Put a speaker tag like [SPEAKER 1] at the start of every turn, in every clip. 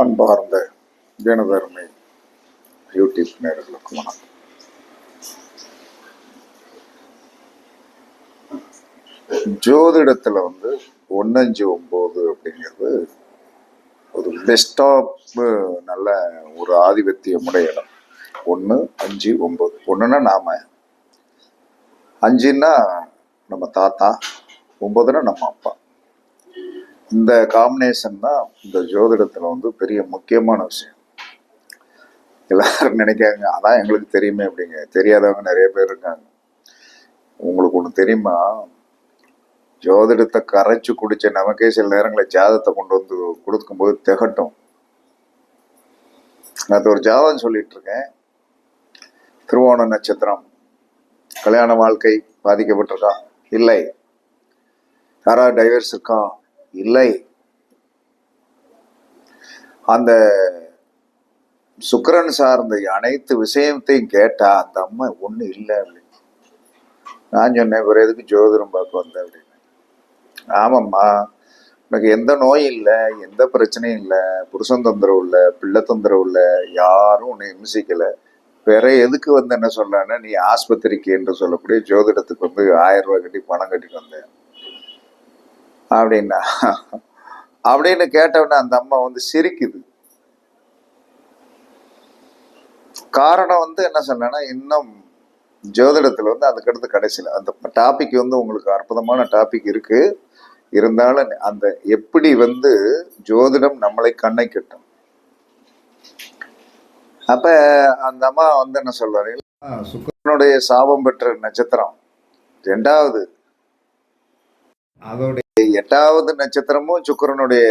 [SPEAKER 1] அன்பார்ந்த தினதர்மை யூடியூப் நேயர்களுக்கு வணக்கம். ஜோதிடத்துல 159 அப்படிங்கிறது ஒரு பெஸ்ட் ஆஃப் நல்ல ஒரு ஆதிபத்தியமுடைய இடம். 1, 5, 9. 1ன்னா நாம, 5ன்னா நம்ம தாத்தா, 9ன்னா நம்ம அப்பா. இந்த காம்பினேஷன் தான் இந்த ஜோதிடத்துல பெரிய முக்கியமான விஷயம். எல்லாரும் நினைக்காங்க அதான் எங்களுக்கு தெரியுமே அப்படிங்க. தெரியாதவங்க நிறைய பேர் இருக்காங்க. உங்களுக்கு ஒண்ணு தெரியுமா? ஜோதிடத்தை கரைச்சு குடிச்ச நமக்கே சில நேரங்களில் ஜாதகத்தை கொண்டு வந்து கொடுக்கும்போது திகட்டும். நான் ஒரு ஜாதகம் சொல்லிட்டு இருக்கேன். திருவோண நட்சத்திரம், கல்யாண வாழ்க்கை பாதிக்கப்பட்டிருக்கா? இல்லை. யாரா டைவர்ஸ் இருக்கா? இல்லை. அந்த சுக்கிரன் சார்ந்த அனைத்து விஷயத்தையும் கேட்டா அந்த அம்மா ஒண்ணு இல்லை அப்படின்னு. நான் சொன்னேன், வேற எதுக்கு ஜோதிடம் பார்க்க வந்தேன் அப்படின்னு. ஆமாம்மா, எனக்கு எந்த நோயும் இல்லை, எந்த பிரச்சனையும் இல்லை, புருஷன் தொந்தரவு இல்லை, பிள்ளை தொந்தரவு இல்லை, யாரும் உன்னை இம்சிக்கலை, வேற எதுக்கு என்ன சொல்லலான்னா நீ ஆஸ்பத்திரிக்கு என்று சொல்லக்கூடிய ஜோதிடத்துக்கு 1000 ரூபாய் கட்டி பணம் கட்டிட்டு வந்தேன் அப்படின்னா அப்படின்னு கேட்டவொடனே அந்த அம்மா சிரிக்குது. காரணம் என்ன சொன்னா, இன்னும் ஜோதிடத்துல அதுக்கடுத்து கடைசியில் அந்த டாபிக் உங்களுக்கு அற்புதமான டாபிக் இருக்கு. இருந்தாலும் அந்த எப்படி ஜோதிடம் நம்மளை கண்ணை கட்டும். அப்ப அந்த அம்மா என்ன சொல்றாரு, சுக்கிரனுடைய சாபம் பெற்ற நட்சத்திரம் 2வது, அதோடைய 8வது நட்சத்திரமும் சுக்கிரனுடைய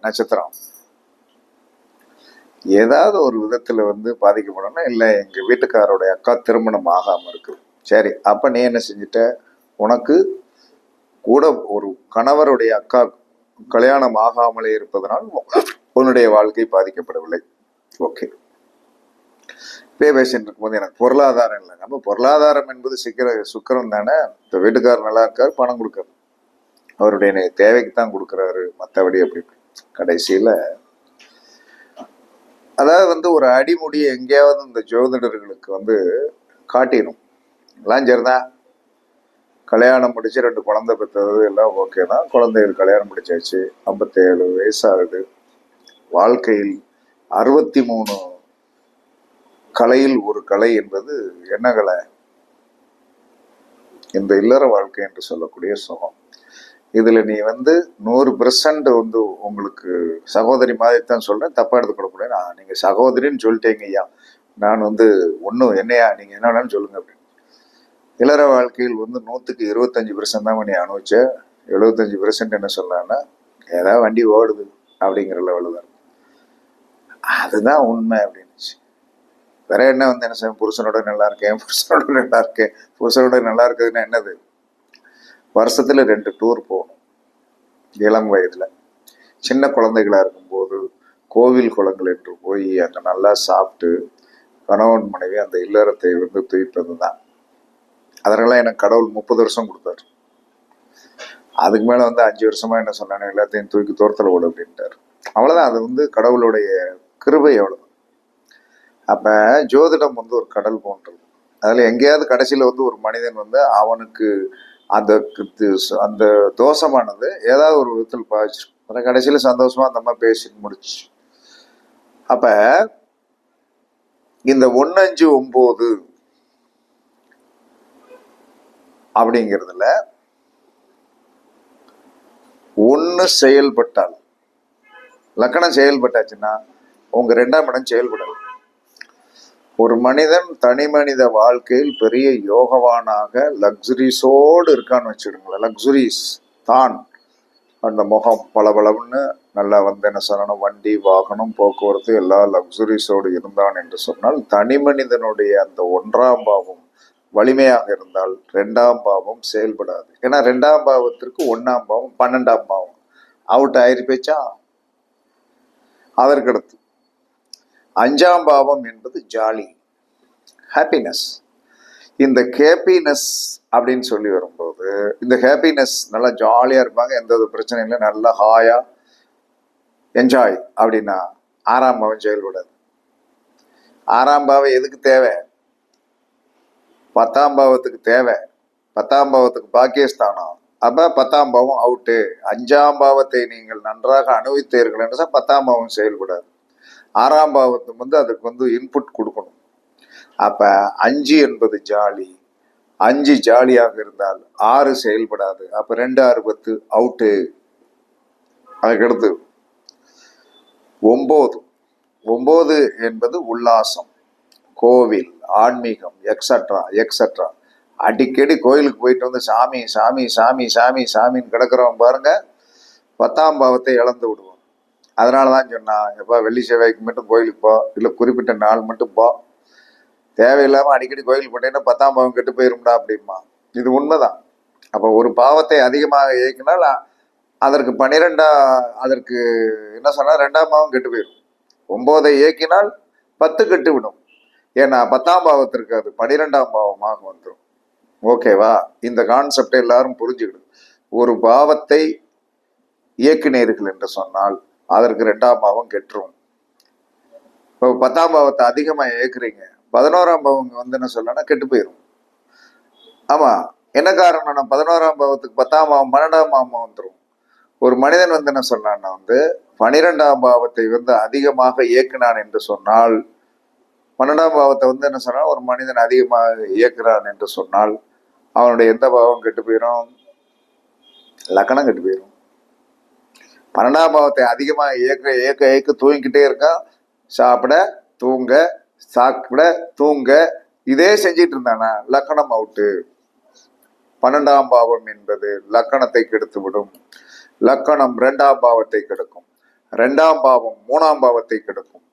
[SPEAKER 1] நட்சத்திரம். ஏதாவது ஒரு விதத்துல பாதிக்கப்படணும். இல்லை எங்க வீட்டுக்காரோடைய அக்கா திருமணம் ஆகாம இருக்கு. சரி, அப்ப நீ என்ன செஞ்சிட்ட? உனக்கு கூட ஒரு கணவருடைய அக்கா கல்யாணம் ஆகாமலே இருப்பதனால் உன்னுடைய வாழ்க்கை பாதிக்கப்படவில்லை. ஓகே, பேசிட்டு இருக்கும்போது எனக்கு பொருளாதாரம் இல்லை. நம்ம பொருளாதாரம் என்பது சுக்கிரன் தானே. இந்த வீட்டுக்காரர் நல்லா இருக்காரு, பணம் கொடுக்காரு, அவருடைய தேவைக்கு தான் கொடுக்குறாரு, மற்றபடி அப்படி. கடைசியில அதாவது ஒரு அடிமுடியை எங்கேயாவது இந்த ஜோதிடர்களுக்கு காட்டிடும். எல்லாம் சரிதான், கல்யாணம் முடிச்சு 2 குழந்தை பெற்றது எல்லாம் ஓகே தான். குழந்தைகள் கல்யாணம் முடிச்சாச்சு, 57 வயசாகுது. வாழ்க்கையில் 63 கலையில் ஒரு கலை என்பது என்ன கலை? இந்த இல்லற வாழ்க்கை என்று சொல்லக்கூடிய சுகம். இதுல நீ 100% உங்களுக்கு சகோதரி மாதிரி தான் சொல்றேன், தப்பா எடுத்துக்கூடாது. நீங்க சகோதரின்னு சொல்லிட்டேங்க ஐயா, நான் ஒன்னும் என்னையா நீங்க என்னன்னு சொல்லுங்க அப்படின்னு. இல்லற வாழ்க்கையில் 100க்கு 25% தான் நீ அனுபவிச்ச. 75% என்ன சொல்லலாம்னா ஏதாவது வண்டி ஓடுது அப்படிங்கிற லெவலு தான். அதுதான் உண்மை அப்படின்னு. வேற என்ன என்ன செய்ய, புருஷனோட நல்லா இருக்கேன், புருஷனோட நல்லா இருக்கேன். புருஷனோட நல்லா இருக்குதுன்னா என்னது? வருஷத்துல 2 டூர் போகணும். இளம் வயதுல சின்ன குழந்தைகளா இருக்கும்போது கோவில் குளங்கள் என்று போய் அங்க நல்லா சாப்பிட்டு கணவன் மனைவி அந்த இல்லறத்தை துய்ப்பது தான். அதனால எனக்கு கடவுள் 30 வருஷம் கொடுத்தாரு. அதுக்கு மேல 5 வருஷமா என்ன சொன்னானே, எல்லாத்தையும் தூக்கி தோர்த்தல ஓடு அப்படின்ட்டாரு. அவ்வளவுதான். அது கடவுளுடைய கிருபை அவ்வளவு. அப்ப ஜோதிடம் ஒரு கடல் போன்றது. அதுல எங்கேயாவது கடைசியில ஒரு மனிதன் அவனுக்கு அந்த அந்த தோஷமானது ஏதாவது ஒரு விதத்தில் பாதிச்சிருக்கும். கடைசியில சந்தோஷமா அந்த அம்மா பேசிட்டு முடிச்சு. அப்ப இந்த 159 அப்படிங்கிறதுல 1 செயல்பட்டால், லக்கணம் செயல்பட்டாச்சுன்னா உங்க 2ஆம் இடம் செயல்படாது. ஒரு மனிதன் தனி மனித வாழ்க்கையில் பெரிய யோகவானாக லக்ஸுரிஸோடு இருக்கான்னு வச்சுடுங்களேன். லக்ஸுரிஸ் தான், அந்த முகம் பளபளன்னு நல்லா என்ன சொல்லணும், வண்டி வாகனம் போக்குவரத்து எல்லா லக்ஸுரிஸோடு இருந்தான் என்று சொன்னால் தனி மனிதனுடைய அந்த 1ஆம் பாவம் வலிமையாக இருந்தால் 2ஆம் பாவம் செயல்படாது. ஏன்னா 2ஆம் பாவத்திற்கு 1ஆம் பாவம் 12ஆம் பாவம் அவுட் ஆயிருப்பேச்சா. அதற்கடுத்து 5ஆம் பாவம் என்பது ஜாலி, ஹாப்பினஸ். இந்த ஹாப்பினஸ் அப்படின்னு சொல்லி வரும்போது இந்த ஹாப்பினஸ் நல்லா ஜாலியா இருப்பாங்க, எந்த ஒரு பிரச்சனையும் இல்லை, நல்லா ஹாயா என்ஜாய் அப்படின்னா 6ஆம் பாவம் செயல்படாது. 6ஆம் பாவம் எதுக்கு தேவை? 10ஆம் பாவத்துக்கு தேவை. 10ஆம் பாவத்துக்கு பாக்கியஸ்தானம். அப்ப 10ஆம் பாவம் அவுட்டு. 5ஆம் பாவத்தை நீங்கள் நன்றாக அனுபவித்தீர்கள் என்று 10ஆம் பாவம் செயல்படாது. 6ஆம் பாவத்துக்கு அதுக்கு இன்புட் கொடுக்கணும். அப்ப 5 என்பது ஜாலி. 5 ஜாலியாக இருந்தால் 6 செயல்படாது. அப்ப 2 6 10 அவுட்டு. அதுக்கடுத்து 9 என்பது உல்லாசம், கோவில், ஆன்மீகம், எக்ஸட்ரா எக்ஸட்ரா. அடிக்கடி கோயிலுக்கு போயிட்டு வந்து சாமி சாமி சாமி சாமி சாமின்னு கிடக்கிறவன் பாருங்க 10ஆம் பாவத்தை இழந்து விடுவோம். அதனாலதான் சொன்னா, எப்பா வெள்ளி செவ்வாய்க்கு மட்டும் கோயிலுக்கு போ, இல்லை குறிப்பிட்ட நாள் மட்டும் போ, தேவையில்லாம அடிக்கடி கோயிலுக்கு போட்டேன்னா 10ஆம் பாவம் கெட்டு போயிரும்டா அப்படிமா. இது உண்மைதான். அப்ப ஒரு பாவத்தை அதிகமாக இயக்கினால் அதற்கு 12 என்ன சொன்னா 2ஆம் பாவம் கெட்டு போயிடும். 9 இயக்கினால் 10 கெட்டு விடும். ஏன்னா 10ஆம் பாவத்திற்கு அது 12ஆம் பாவமாக வந்துடும். ஓகேவா? இந்த கான்செப்டை எல்லாரும் புரிஞ்சுக்கிடும். ஒரு பாவத்தை இயக்கினீர்கள் என்று சொன்னால் அதற்கு 2ஆம் பாவம் கெட்டுரும். இப்போ 10ஆம் பாவத்தை அதிகமா இயக்குறீங்க, 11ஆம் பாவம் என்ன சொல்லனா கெட்டு போயிடும். ஆமா, என்ன காரணம்னா 11ஆம் பாவத்துக்கு 10ஆம் பாவம் 12ஆம் பாவம் வந்துடும். ஒரு மனிதன் என்ன சொன்னான்னா 12ஆம் பாவத்தை அதிகமாக இயக்கினான் என்று சொன்னால், 12ஆம் பாவத்தை என்ன சொன்னா ஒரு மனிதன் அதிகமாக இயக்குறான் என்று சொன்னால் அவனுடைய எந்த பாவம் கெட்டு போயிடும்? லக்கணம் கெட்டு போயிடும். 12ஆம் பாவத்தை அதிகமாக இயக்க தூங்கிக்கிட்டே இருக்கான். சாப்பிட தூங்க, சாப்பிட தூங்க, இதே செஞ்சிட்டு இருந்தானா லக்கணம் அவுட்டு. 12ஆம் பாவம் என்பது லக்கணத்தை கெடுத்து விடும். லக்கணம் 2ஆம் பாவத்தை கெடுக்கும். 2ஆம் பாவம் 3ஆம் பாவத்தை கெடுக்கும்.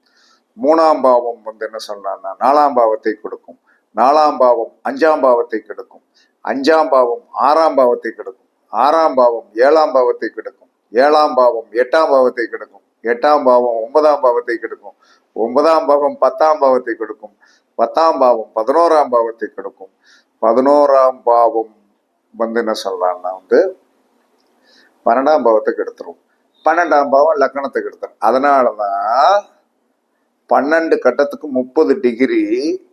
[SPEAKER 1] 3ஆம் பாவம் என்ன சொன்னா 4ஆம் பாவத்தை கொடுக்கும். 4ஆம் பாவம் 5ஆம் பாவத்தை கெடுக்கும். 5ஆம் பாவம் 6ஆம் பாவத்தை கெடுக்கும். 6ஆம் பாவம் 7ஆம் பாவத்தை கெடுக்கும். 7ஆம் பாவம் 8ஆம் பாவத்தை கெடுக்கும். 8ஆம் பாவம் 9ஆம் பாவத்தை கெடுக்கும். 9ஆம் பாவம் 10ஆம் பாவத்தை கெடுக்கும். 10ஆம் பாவம் 11ஆம் பாவத்தை கெடுக்கும். 11ஆம் பாவம் என்ன சொல்லலாம்னா 12ஆம் பாவத்தை கெடுத்துரும். 12ஆம் பாவம் லக்கணத்தை கெடுத்துரும். அதனாலதான் 12 கட்டத்துக்கு 30 டிகிரி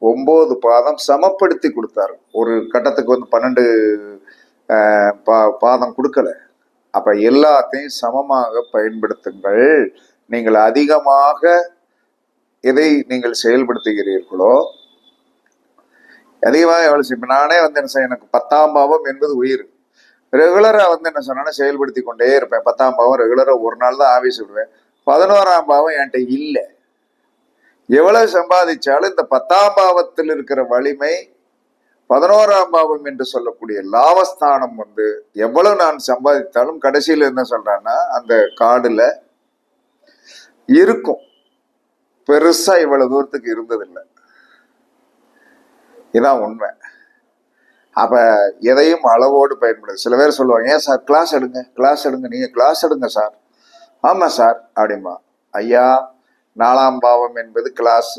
[SPEAKER 1] 9 பாதம் சமப்படுத்தி கொடுத்தாரு. ஒரு கட்டத்துக்கு 12 பாதம் கொடுக்கல. அப்ப எல்லாத்தையும் சமமாக பயன்படுத்துங்கள். நீங்கள் அதிகமாக எதை நீங்கள் செயல்படுத்துகிறீர்களோ அதிகமாக எவ்வளவு. இப்ப நானே என்ன செய்ய, எனக்கு 10ஆம் பாவம் என்பது உயிர். ரெகுலரா என்ன சொன்னா செயல்படுத்தி கொண்டே இருப்பேன். 10ஆம் பாவம் ரெகுலரா ஒரு நாள் தான் ஆபீஸ் விடுவேன். 11ஆம் பாவம் என்கிட்ட இல்லை. எவ்வளவு சம்பாதிச்சாலும் இந்த 10ஆம் பாவத்தில் இருக்கிற வலிமை 11ஆம் பாவம் என்று சொல்லக்கூடிய லாபஸ்தானம் எவ்வளவு நான் சம்பாதித்தாலும் கடைசியில் என்ன சொல்றான்னா அந்த கார்டுல இருக்கும். பெருசா இவ்வளவு தூரத்துக்கு இருந்ததில்லை. இதான் உண்மை. அப்ப எதையும் அளவோடு பயன்படுது. சில பேர் சொல்லுவாங்க, ஏன் சார் கிளாஸ் எடுங்க, கிளாஸ் எடுங்க, நீங்க கிளாஸ் எடுங்க சார். ஆமா சார் அப்படிமா. ஐயா, 4ஆம் பாவம் என்பது கிளாஸ்,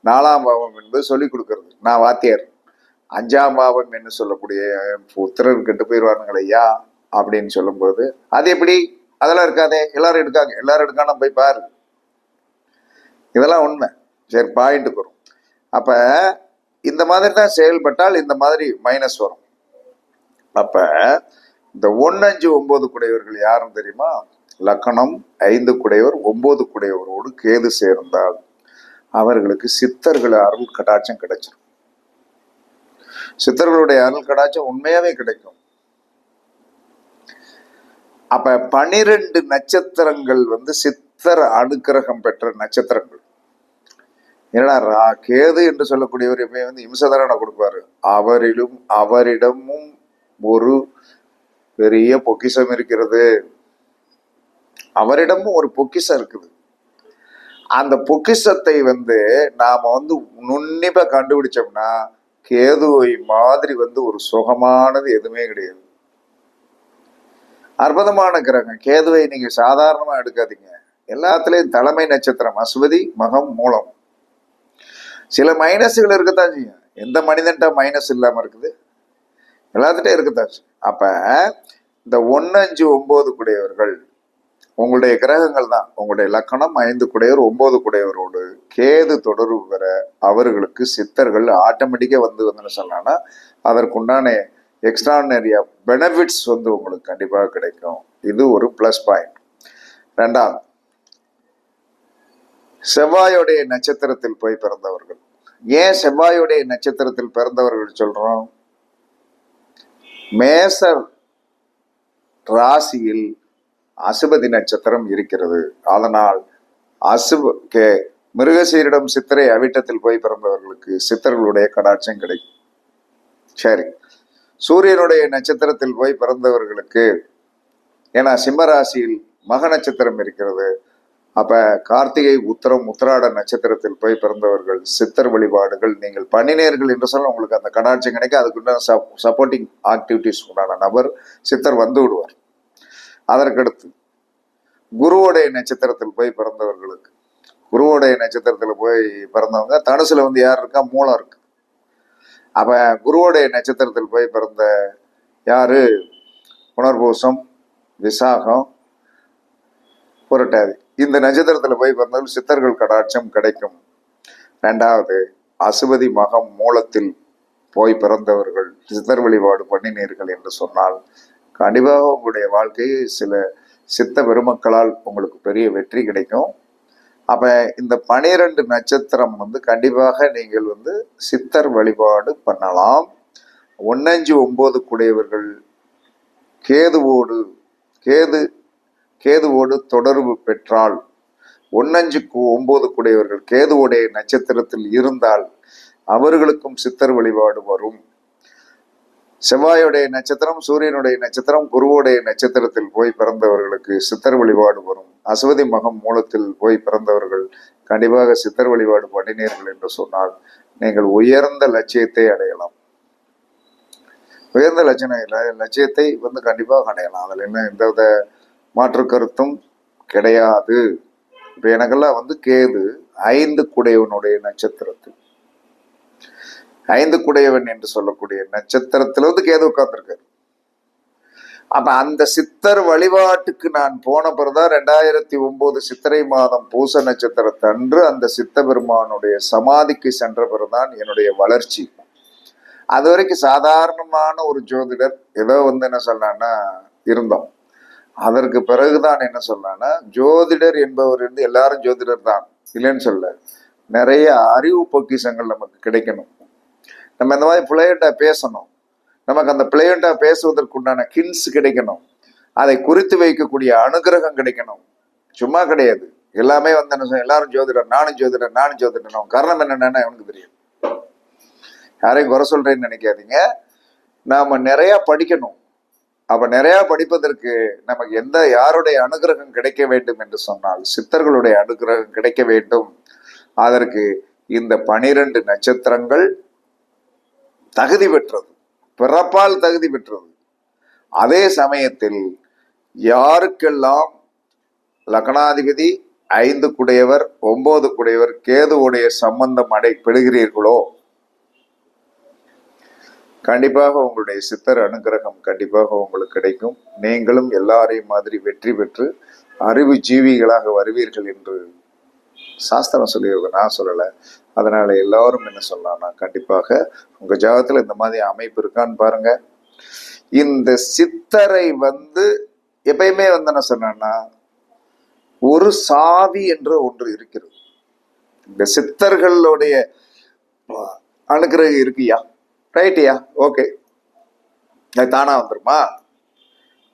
[SPEAKER 1] 4ஆம் பாவம் என்பது சொல்லிக் கொடுக்கறது. நான் வாத்தியார். 5ஆம் பாவம் என்று சொல்லக்கூடிய புத்திரர் கெட்டு போயிடுவாருங்கள் ஐயா அப்படின்னு சொல்லும்போது, அது எப்படி? அதெல்லாம் இருக்காதே, எல்லாரும் எடுக்காங்க, எல்லாரும் எடுக்காம போய் பாரு. இதெல்லாம் உண்மை. சரி, பாயிண்ட்டுக்கு வரும். அப்ப இந்த மாதிரி தான் செயல்பட்டால் இந்த மாதிரி மைனஸ் வரும். அப்ப இந்த 1 5 9 குடையவர்கள் யாரும் தெரியுமா? லக்கணம் 5 குடையவர் 9 குடையவரோடு கேது சேர்ந்தால் அவர்களுக்கு சித்தர்கள் அருள் கடாட்சம் கிடைச்சிடும். சித்தர்களுடைய அருள் கடாட்சம் உண்மையாவே கிடைக்கும். அப்ப 12 நட்சத்திரங்கள் சித்தர் அனுக்கிரகம் பெற்ற நட்சத்திரங்கள். என்னடா கேது என்று சொல்லக்கூடியவர் எப்பயும் இம்சதான கொடுப்பாரு. அவரிடமும் ஒரு பெரிய பொக்கிஷம் இருக்கிறது. அவரிடமும் ஒரு பொக்கிஷம் இருக்குது. அந்த பொக்கிஷத்தை நாம நுண்ணிப்பா கண்டுபிடிச்சோம்னா கேதுவை மாதிரி ஒரு சுகமானது எதுவுமே கிடையாது. அற்புதமான கிரகம் கேதுவை. நீங்க சாதாரணமா எடுக்காதீங்க. எல்லாத்துலயும் தலைமை நட்சத்திரம் அஸ்வதி, மகம், மூலம். சில மைனஸ்கள் இருக்கத்தான் செய்யும். எந்த மனிதன்ட்ட மைனஸ் இல்லாம இருக்குது? எல்லாத்துட்டும் இருக்கத்தான் செய்யும். அப்ப இந்த 1 5 9 கூடியவர்கள் உங்களுடைய கிரகங்கள் தான், உங்களுடைய லக்கணம் 5 குடையவர் 9 குடையவரோடு கேது தொடர்பு பெற அவர்களுக்கு சித்தர்கள் ஆட்டோமேட்டிக்கா வந்து சொன்னா அதற்குண்டான எக்ஸ்ட்ரானரியா பெனிஃபிட்ஸ் வந்து உங்களுக்கு கண்டிப்பாக கிடைக்கும். இது ஒரு பிளஸ் பாயிண்ட். ரெண்டாவது, செவ்வாயுடைய நட்சத்திரத்தில் போய் பிறந்தவர்கள். ஏன் செவ்வாயுடைய நட்சத்திரத்தில் பிறந்தவர்கள் சொல்றோம்? மேச ராசியில் அசுபதி நட்சத்திரம் இருக்கிறது. அதனால் மிருகசீரிடம் சித்திரை அவிட்டத்தில் போய் பிறந்தவர்களுக்கு சித்தர்களுடைய கடாட்சம் கிடைக்கும். சரி, சூரியனுடைய நட்சத்திரத்தில் போய் பிறந்தவர்களுக்கு, ஏன்னா சிம்ம ராசியில் மக நட்சத்திரம் இருக்கிறது, அப்ப கார்த்திகை உத்திரம் உத்திராட நட்சத்திரத்தில் போய் பிறந்தவர்கள் சித்தர் வழிபாடுகள் நீங்கள் பண்ணினீர்கள் என்று சொல்ல உங்களுக்கு அந்த கடாட்சம் கிடைக்கும். அதுக்குண்டான சப்போர்ட்டிங் ஆக்டிவிட்டிஸ் உண்டான நபர் சித்தர் வந்து விடுவார். அதற்கடுத்து குருவோடைய நட்சத்திரத்தில் போய் பிறந்தவர்களுக்கு, குருவோடைய நட்சத்திரத்தில் போய் பிறந்தவங்க தனுசுல வந்து யார் இருக்கா? மூலம் இருக்கு. அப்ப குருவோடைய நட்சத்திரத்தில் போய் பிறந்த யாரு? புனர்பூசம், விசாகம், புரட்டாதி, இந்த நட்சத்திரத்துல போய் பிறந்தவர்கள் சித்தர்கள் கடாட்சம் கிடைக்கும். ரெண்டாவது, அசுபதி மகம் மூலத்தில் போய் பிறந்தவர்கள் சித்தர் வழிபாடு பண்ணினீர்கள் என்று சொன்னால் கண்டிப்பாக உங்களுடைய வாழ்க்கையை சில சித்த பெருமக்களால் உங்களுக்கு பெரிய வெற்றி கிடைக்கும். அப்ப இந்த 12 நட்சத்திரம் வந்து கண்டிப்பாக நீங்கள் வந்து சித்தர் வழிபாடு பண்ணலாம். 1 5 9 கூடியவர்கள் கேதுவோடு தொடர்பு பெற்றால், 1 5 9 கூடியவர்கள் கேதுவோடைய நட்சத்திரத்தில் இருந்தால் அவர்களுக்கும் சித்தர் வழிபாடு வரும். செவ்வாயுடைய நட்சத்திரம், சூரியனுடைய நட்சத்திரம், குருவோடைய நட்சத்திரத்தில் போய் பிறந்தவர்களுக்கு சித்தர் வழிபாடு வரும். அசுவதி மகம் மூலத்தில் போய் பிறந்தவர்கள் கண்டிப்பாக சித்தர் வழிபாடு பண்ணினீர்கள் என்று சொன்னால் நீங்கள் உயர்ந்த லட்சியத்தை அடையலாம். உயர்ந்த லட்சியத்தை வந்து கண்டிப்பாக அடையலாம். அதில் என்ன எந்தவித மாற்று கருத்தும் கிடையாது. இப்ப எனக்கெல்லாம் வந்து கேது 5 குடையவனுடைய நட்சத்திரத்தில், 5 குடையவன் என்று சொல்லக்கூடிய நட்சத்திரத்துல வந்து கேது உட்கார்ந்துருக்காரு. அப்ப அந்த சித்தர் வழிபாட்டுக்கு நான் போன பிறகுதான் 2009 சித்திரை மாதம் பூச நட்சத்திரத்தன்று அந்த சித்த பெருமானுடைய சமாதிக்கு சென்ற பிறகுதான் என்னுடைய வளர்ச்சி. அது வரைக்கும் சாதாரணமான ஒரு ஜோதிடர் ஏதோ வந்து என்ன சொன்னான்னா இருந்தோம். அதற்கு பிறகுதான் என்ன சொன்னான்னா ஜோதிடர் என்பவர் இருந்து எல்லாரும் ஜோதிடர் தான் இல்லைன்னு சொல்ல, நிறைய அறிவு பொக்கிஷங்கள் நமக்கு கிடைக்கணும். நம்ம இந்த மாதிரி பிள்ளையண்டா பேசணும், நமக்கு அந்த பிள்ளையண்டா பேசுவதற்குண்டான கில்ஸ் கிடைக்கணும், அதை குறித்து வைக்கக்கூடிய அனுகிரகம் கிடைக்கணும். சும்மா கிடையாது. எல்லாமே வந்து என்ன சொல்ல, எல்லாரும் ஜோதிடர், நானும் ஜோதிடர், நானும் ஜோதிடர். காரணம் என்னன்னு எனக்கு தெரியும். யாரையும் குறை சொல்றேன்னு நினைக்காதீங்க. நாம நிறைய படிக்கணும். அப்ப நிறைய படிப்பதற்கு நமக்கு யாருடைய அனுகிரகம் கிடைக்க வேண்டும் என்று சொன்னால் சித்தர்களுடைய அனுகிரகம் கிடைக்க வேண்டும். அதற்கு இந்த 12 நட்சத்திரங்கள் தகுதி பெற்றது, பிறப்பால் தகுதி பெற்றது. அதே சமயத்தில் யாருக்கெல்லாம் லக்னாதிபதி 5 குடையவர் 9 குடையவர் கேதுவுடைய சம்பந்தம் பெறுகிறீர்களோ கண்டிப்பாக உங்களுடைய சித்தர் அனுகிரகம் கண்டிப்பாக உங்களுக்கு கிடைக்கும். நீங்களும் எல்லாரையும் மாதிரி வெற்றி பெற்று அறிவு ஜீவிகளாக வருவீர்கள் என்று சாஸ்திரம் சொல்லியிருக்க, நான் சொல்லலை. அதனால எல்லாரும் என்ன சொல்லலாம்னா கண்டிப்பாக உங்க ஜாதகத்துல இந்த மாதிரி அமைப்பு இருக்கான்னு பாருங்க. இந்த சித்தரை வந்து எப்பயுமே வந்து என்ன சொன்னா ஒரு சாவி என்று ஒன்று இருக்கிறது. இந்த சித்தர்களுடைய அனுகிரகம் இருக்குயா, ரைட்டியா, ஓகே, அது தானா வந்துருமா?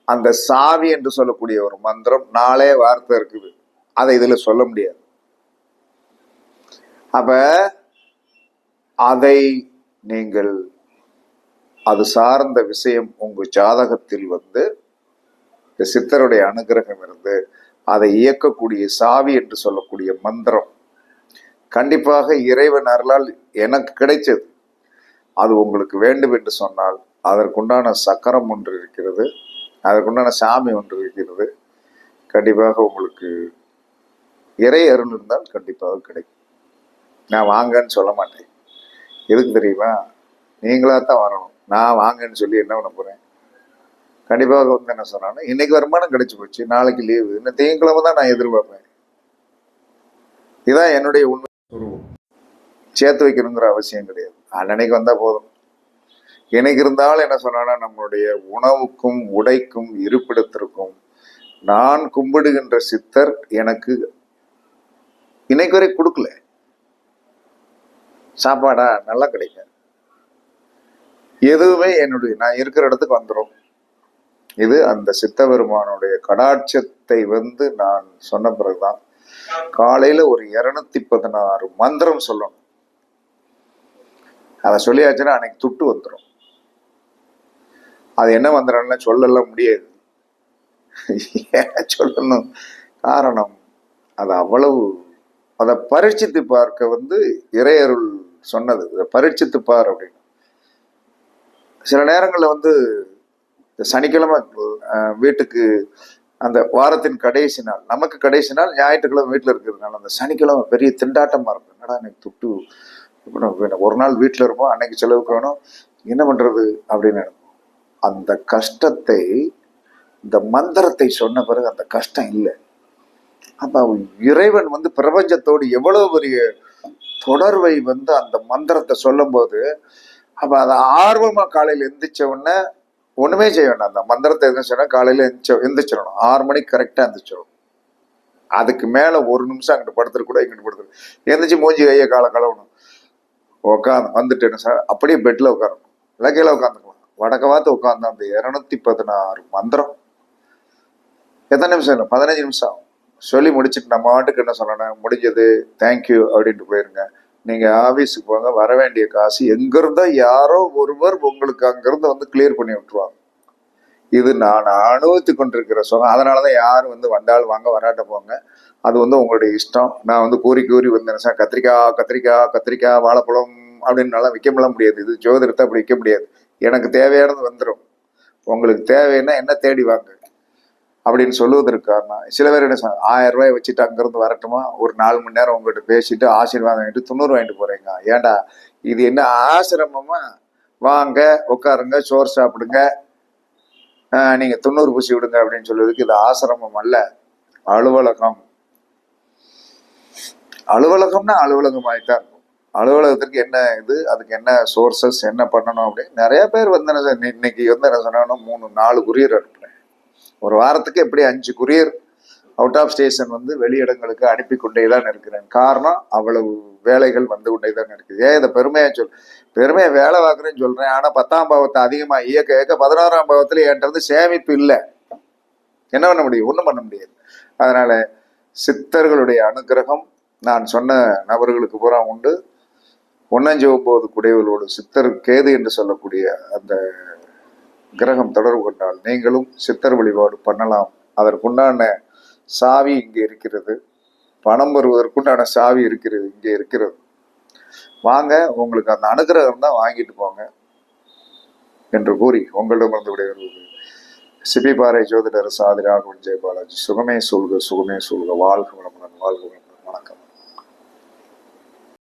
[SPEAKER 1] அந்த சாவி என்று சொல்லக்கூடிய ஒரு மந்திரம் 4 வார்த்தை இருக்குது, அதை இதுல சொல்ல முடியாது. அப்ப அதை நீங்கள் அது சார்ந்த விஷயம் உங்க ஜாதகத்தில் வந்து இந்த சித்தருடைய அனுகிரகம் இருந்து அதை இயக்கக்கூடிய சாவி என்று சொல்லக்கூடிய மந்திரம் கண்டிப்பாக இறைவன் அருளால் எனக்கு கிடைச்சது. அது உங்களுக்கு வேண்டும் என்று சொன்னால் அதற்குண்டான சக்கரம் ஒன்று இருக்கிறது, அதற்குண்டான சாமி ஒன்று இருக்கிறது. கண்டிப்பாக உங்களுக்கு இறை அருள் இருந்தால் கண்டிப்பாக கிடைக்கும். நான் வாங்கன்னு சொல்ல மாட்டேன். எதுக்கு தெரியுமா? நீங்களா தான் வரணும். நான் வாங்கன்னு சொல்லி என்ன பண்ண போறேன்? கண்டிப்பாக வந்து என்ன சொன்னாலும் இன்னைக்கு வருமானம் கிடைச்சு போச்சு, நாளைக்கு லீவு, இன்னும் திங்கக்கிழமை தான் நான் எதிர்பார்ப்பேன். இதான் என்னுடைய உண்மை. சேர்த்து வைக்கணுங்கிற அவசியம் கிடையாது. அன்னைக்கு வந்தா போதும். எனக்கு இருந்தாலும் என்ன சொன்னா, நம்மளுடைய உணவுக்கும் உடைக்கும் இருப்பிடத்திற்கும் நான் கும்பிடுகின்ற சித்தர் எனக்கு இன்னைக்கு வரை கொடுக்கல. சாப்பாடா நல்லா கிடைக்கும், எதுவுமே என்னுடைய நான் இருக்கிற இடத்துக்கு வந்துடும். இது அந்த சித்த பெருமானுடைய கடாட்சத்தை வந்து நான் சொன்ன பிறகுதான். காலையில ஒரு 216 மந்திரம் சொல்லணும். அதை சொல்லியாச்சுன்னா அன்னைக்கு துட்டு வந்துடும். அது என்ன மந்திரம்னா சொல்லலாம் முடியாது. சொல்லணும் காரணம் அது அவ்வளவு. அதை பரீட்சித்து பார்க்க வந்து இறையருள் சொன்னது, இதை பரீட்சித்து பார் அப்படின்னு. சில நேரங்களில் வந்து சனிக்கிழமை வீட்டுக்கு அந்த வாரத்தின் கடைசி நாள், நமக்கு கடைசி நாள் ஞாயிற்றுக்கிழமை வீட்டில் இருக்கிறதுனால அந்த சனிக்கிழமை பெரிய திண்டாட்டமா இருக்கும். என்னடா எனக்கு துட்டு வேணும், ஒரு நாள் வீட்டில் இருப்போம், அன்னைக்கு செலவுக்கு வேணும், என்ன பண்றது அப்படின்னு நினைப்போம். அந்த கஷ்டத்தை இந்த மந்திரத்தை சொன்ன பிறகு அந்த கஷ்டம் இல்லை. அப்ப இறைவன் வந்து பிரபஞ்சத்தோடு எவ்வளவு பெரிய தொடர்பை வந்து அந்த மந்திரத்தை சொல்லும் போது, அப்ப அதை ஆர்வமா காலையில எந்திரிச்ச உடனே ஒண்ணுமே செய்ய வேண்டாம். அந்த மந்திரத்தை எதுவும் சொன்னா காலையில எந்திரிச்சிடணும். 6 மணிக்கு கரெக்டா எந்திரிச்சிடணும். அதுக்கு மேல ஒரு நிமிஷம் அங்கிட்டு படுத்துட்டு கூட இங்கிட்டு படுத்துரு, எந்திரிச்சு மூஞ்சி கைய காலை கலவணும், உட்காந்து வந்துட்டு சார் அப்படியே பெட்ல உட்காரணும், இல்லை கீழே உட்காந்துக்கலாம். வடக்க பார்த்து உட்காந்து அந்த 216 மந்திரம் எத்தனை நிமிஷம் இல்லை, 15 நிமிஷம் சொல்லி முடிச்சுட்டு நம்ம வாட்டுக்கு என்ன சொல்லணும், முடிஞ்சது தேங்க்யூ அப்படின்ட்டு போயிருங்க. நீங்க ஆபீஸுக்கு போங்க, வர வேண்டிய காசு எங்கிருந்தோ யாரோ ஒருவர் உங்களுக்கு அங்கிருந்து வந்து கிளியர் பண்ணி விட்டுருவாங்க. இது நான் அனுபவித்து கொண்டிருக்கிற சுகம். அதனாலதான் யாரும் வந்து வந்தாலும் வாங்க, வராட்ட போங்க, அது வந்து உங்களுடைய இஷ்டம். நான் வந்து கூறி கூறி வந்தேன், கத்திரிக்காய் கத்திரிக்காய் கத்திரிக்காய் வாழைப்பழம் அப்படின்னு விற்கலாம் முடியாது. இது ஜோதிடத்தை அப்படி விற்க முடியாது. எனக்கு தேவையானது வந்துடும், உங்களுக்கு தேவைன்னா என்ன தேடி வாங்க அப்படின்னு சொல்லுவதற்கு காரணம். சில பேர் என்ன சொன்னாங்க, 1000 ரூபாய் வச்சுட்டு அங்கிருந்து வரட்டுமா, ஒரு 4 மணி நேரம் உங்ககிட்ட பேசிட்டு ஆசீர்வாதம் வாங்கிட்டு 90 வாங்கிட்டு போறீங்க. ஏண்டா இது என்ன ஆசிரமமா? வாங்க உட்காருங்க, சோறு சாப்பிடுங்க, நீங்க 90 பூசி விடுங்க அப்படின்னு சொல்லுவதுக்கு இது ஆசிரமம் அல்ல, அலுவலகம். அலுவலகம்னா அலுவலகமாயித்தான் இருக்கும். அலுவலகத்திற்கு என்ன இது, அதுக்கு என்ன சோர்சஸ், என்ன பண்ணணும் அப்படின்னு நிறைய பேர் வந்து இன்னைக்கு வந்து என்ன சொன்னாலும் 3-4 குரியர் அனுப்புறேன். ஒரு வாரத்துக்கு எப்படி 5 குரியர் அவுட் ஆஃப் ஸ்டேஷன் வந்து வெளியிடங்களுக்கு அனுப்பி கொண்டேதான் இருக்கிறேன். காரணம் அவ்வளவு வேலைகள் வந்து கொண்டேதான் இருக்குது. ஏன் இதை பெருமையா பெருமையை வேலை பார்க்குறேன்னு சொல்றேன். ஆனா 10ஆம் பாவத்தை அதிகமா இயக்க 11ஆம் பாவத்துல என்கிட்ட சேமிப்பு இல்லை. என்ன பண்ண முடியும்? ஒண்ணும் பண்ண முடியாது. அதனால சித்தர்களுடைய அனுகிரகம் நான் சொன்ன நபர்களுக்கு பூரா உண்டு. 159 குடைகளோடு சித்தர் கேது என்று சொல்லக்கூடிய அந்த கிரகம் தொடர்பு கொண்டால் நீங்களும் சித்தர் வழிபாடு பண்ணலாம். அதற்குண்டான சாவி இங்கே இருக்கிறது, பணம் வருவதற்குண்டான சாவி இருக்கிறது, இங்கே இருக்கிறது. வாங்க, உங்களுக்கு அந்த அனுகிரகம் தான் வாங்கிட்டு போங்க என்று கூறி உங்களிடமிருந்து விடைபெறுவது சிப்பிபாறை ஜோதிடர் சாதி ராகவன் ஜெயபாலாஜி. சுகமே சொல்க, சுகமே சொல்க. வாழ்க வளமுடன், வாழ்க வளமுடன். வணக்கம்.